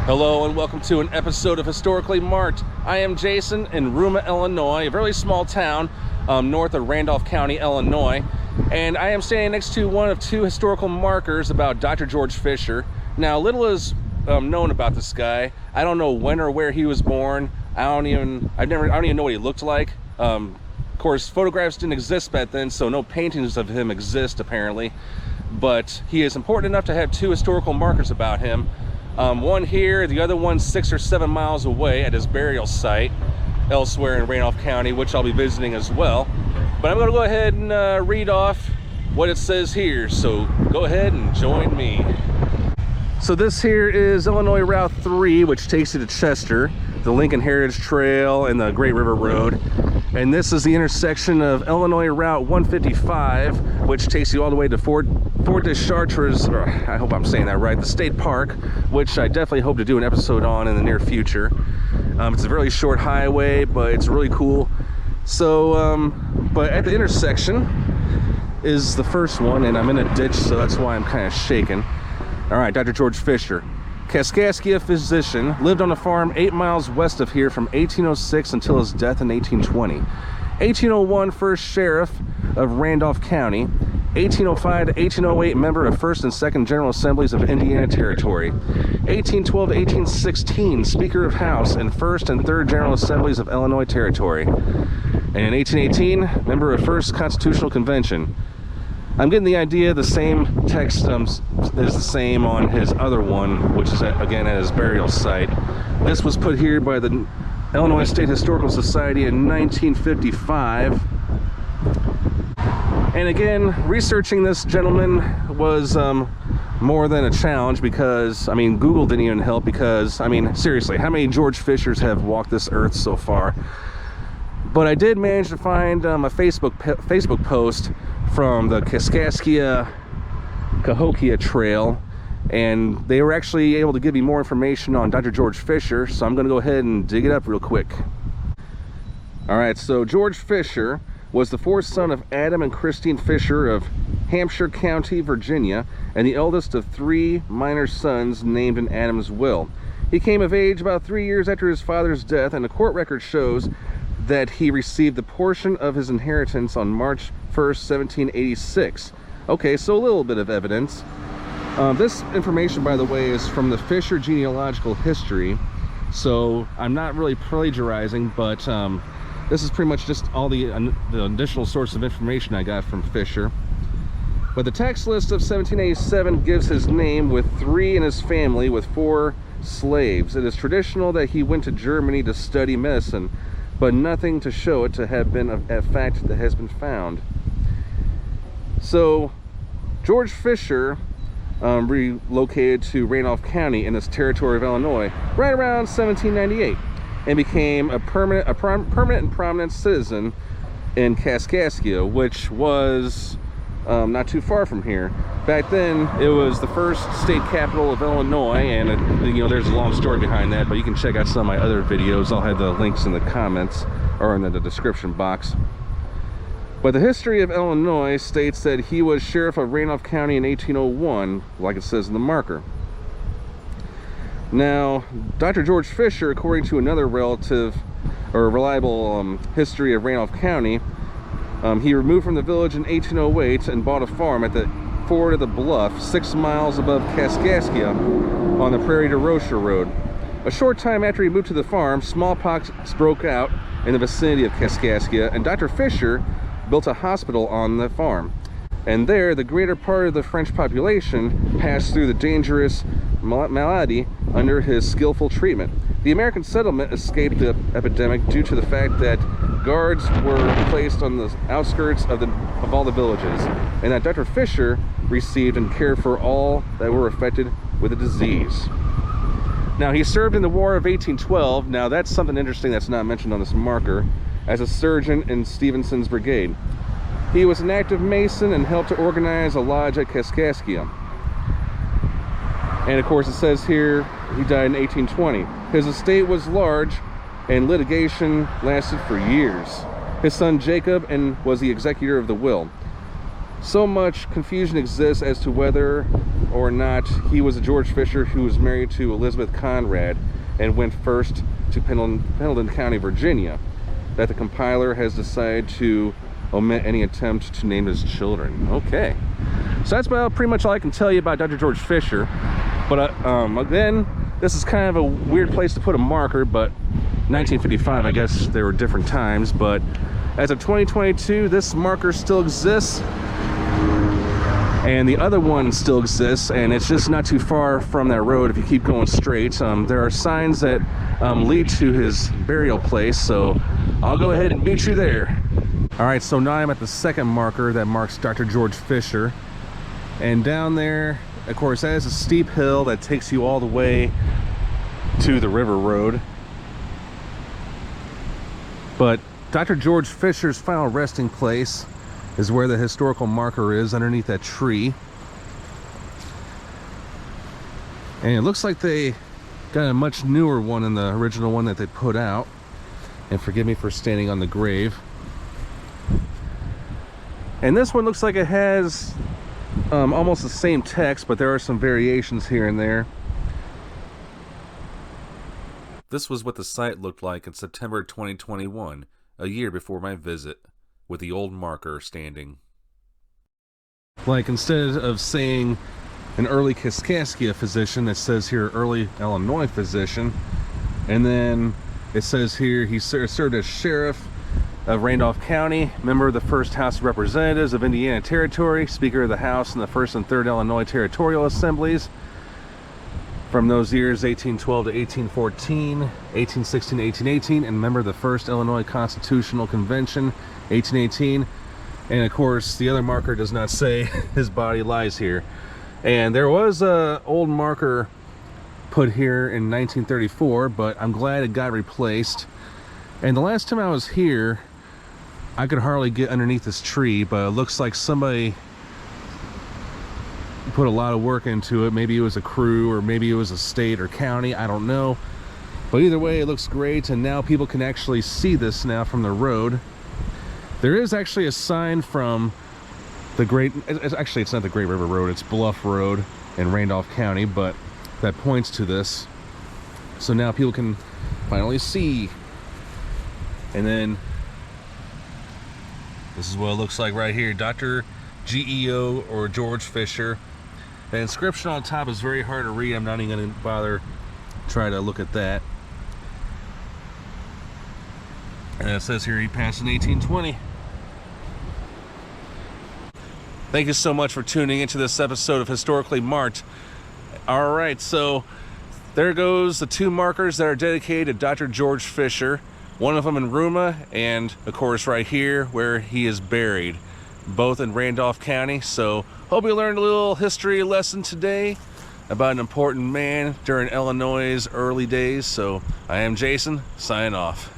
Hello and welcome to an episode of Historically Marked. I am Jason in Ruma, Illinois, a very small town north of Randolph County, Illinois. And I am standing next to one of two historical markers about Dr. George Fisher. Now, little is known about this guy. I don't know when or where he was born. I don't even know what he looked like. Of course, photographs didn't exist back then, so no paintings of him exist apparently. But he is important enough to have two historical markers about him. One here, the other one 6 or 7 miles away at his burial site elsewhere in Randolph County, which I'll be visiting as well. But I'm going to go ahead and read off what it says here, so go ahead and join me. So this here is Illinois Route 3, which takes you to Chester, the Lincoln Heritage Trail and the Great River Road. And this is the intersection of Illinois Route 155, which takes you all the way to Fort de Chartres, or I hope I'm saying that right, the state park, which I definitely hope to do an episode on in the near future. It's a really short highway, but it's really cool. So, but at the intersection is the first one, and I'm in a ditch, so that's why I'm kind of shaking. All right, Dr. George Fisher. Kaskaskia physician, lived on a farm 8 miles west of here from 1806 until his death in 1820. 1801, first sheriff of Randolph County. 1805 to 1808, member of 1st and 2nd General Assemblies of Indiana Territory. 1812 to 1816, Speaker of House in 1st and 3rd General Assemblies of Illinois Territory. And in 1818, member of 1st Constitutional Convention. I'm getting the idea the same text is the same on his other one, which is again at his burial site. This was put here by the Illinois State Historical Society in 1955. And again, researching this gentleman was more than a challenge because, I mean, Google didn't even help because, I mean, seriously, how many George Fishers have walked this earth so far? But I did manage to find a Facebook post from the Kaskaskia Cahokia Trail, and they were actually able to give me more information on Dr. George Fisher, so I'm going to go ahead and dig it up real quick. Alright, so George Fisher was the fourth son of Adam and Christine Fisher of Hampshire County, Virginia, and the eldest of 3 minor sons named in Adam's will. He came of age about 3 years after his father's death, and the court record shows that he received the portion of his inheritance on March 1st, 1786. Okay, so a little bit of evidence. This information, by the way, is from the Fisher Genealogical History, so I'm not really plagiarizing, but this is pretty much just all the additional source of information I got from Fisher. But the tax list of 1787 gives his name with 3 in his family with 4 slaves. It is traditional that he went to Germany to study medicine, but nothing to show it to have been a fact that has been found. So George Fisher relocated to Randolph County in this territory of Illinois right around 1798 and became a permanent and prominent citizen in Kaskaskia, which was not too far from here. Back then, it was the first state capital of Illinois, and you know, there's a long story behind that, but you can check out some of my other videos. I'll have the links in the comments or in the description box. But the history of Illinois states that he was sheriff of Randolph County in 1801, like it says in the marker. Now, Dr. George Fisher, according to another reliable history of Randolph County, he removed from the village in 1808 and bought a farm at the ford of the Bluff, 6 miles above Kaskaskia on the Prairie to Rocher Road. A short time after he moved to the farm, smallpox broke out in the vicinity of Kaskaskia, and Dr. Fisher built a hospital on the farm. And there, the greater part of the French population passed through the dangerous malady under his skillful treatment. The American settlement escaped the epidemic due to the fact that guards were placed on the outskirts of all the villages, and that Dr. Fisher received and cared for all that were affected with the disease. Now, he served in the War of 1812. Now, that's something interesting that's not mentioned on this marker, as a surgeon in Stevenson's brigade. He was an active Mason and helped to organize a lodge at Kaskaskia. And of course, it says here he died in 1820. His estate was large and litigation lasted for years. His son Jacob was the executor of the will. So much confusion exists as to whether or not he was a George Fisher who was married to Elizabeth Conrad and went first to Pendleton County, Virginia, that the compiler has decided to omit any attempt to name his children. Okay, so that's about pretty much all I can tell you about Dr. George Fisher. But again, this is kind of a weird place to put a marker, but 1955, I guess there were different times, but as of 2022, this marker still exists, and the other one still exists, and it's just not too far from that road if you keep going straight. There are signs that lead to his burial place, so I'll go ahead and meet you there. All right, so now I'm at the second marker that marks Dr. George Fisher, and down there, of course, that is a steep hill that takes you all the way to the river road. But Dr. George Fisher's final resting place is where the historical marker is, underneath that tree. And it looks like they got a much newer one than the original one that they put out. And forgive me for standing on the grave. And this one looks like it has almost the same text, but there are some variations here and there. This was what the site looked like in September 2021, a year before my visit, with the old marker standing. Like, instead of saying an early Kaskaskia physician, it says here early Illinois physician, and then it says here he served as sheriff of Randolph County, member of the 1st House of Representatives of Indiana Territory, Speaker of the House in the 1st and 3rd Illinois Territorial Assemblies from those years 1812 to 1814, 1816 to 1818, and member of the 1st Illinois Constitutional Convention, 1818. And of course, the other marker does not say his body lies here. And there was a old marker put here in 1934, but I'm glad it got replaced. And the last time I was here, I could hardly get underneath this tree, but it looks like somebody put a lot of work into it. Maybe it was a crew, or maybe it was a state or county, I don't know. But either way, it looks great, and now people can actually see this now from the road. There is actually a sign from the it's not the Great River Road, it's Bluff Road in Randolph County, but that points to this. So now people can finally see. And then this is what it looks like right here, Dr. GEO or George Fisher. The inscription on top is very hard to read. I'm not even going to bother try to look at that. And it says here he passed in 1820. Thank you so much for tuning into this episode of Historically Marked. All right, so there goes the two markers that are dedicated to Dr. George Fisher. One of them in Ruma, and of course right here where he is buried, both in Randolph County. So hope you learned a little history lesson today about an important man during Illinois' early days. So I am Jason, signing off.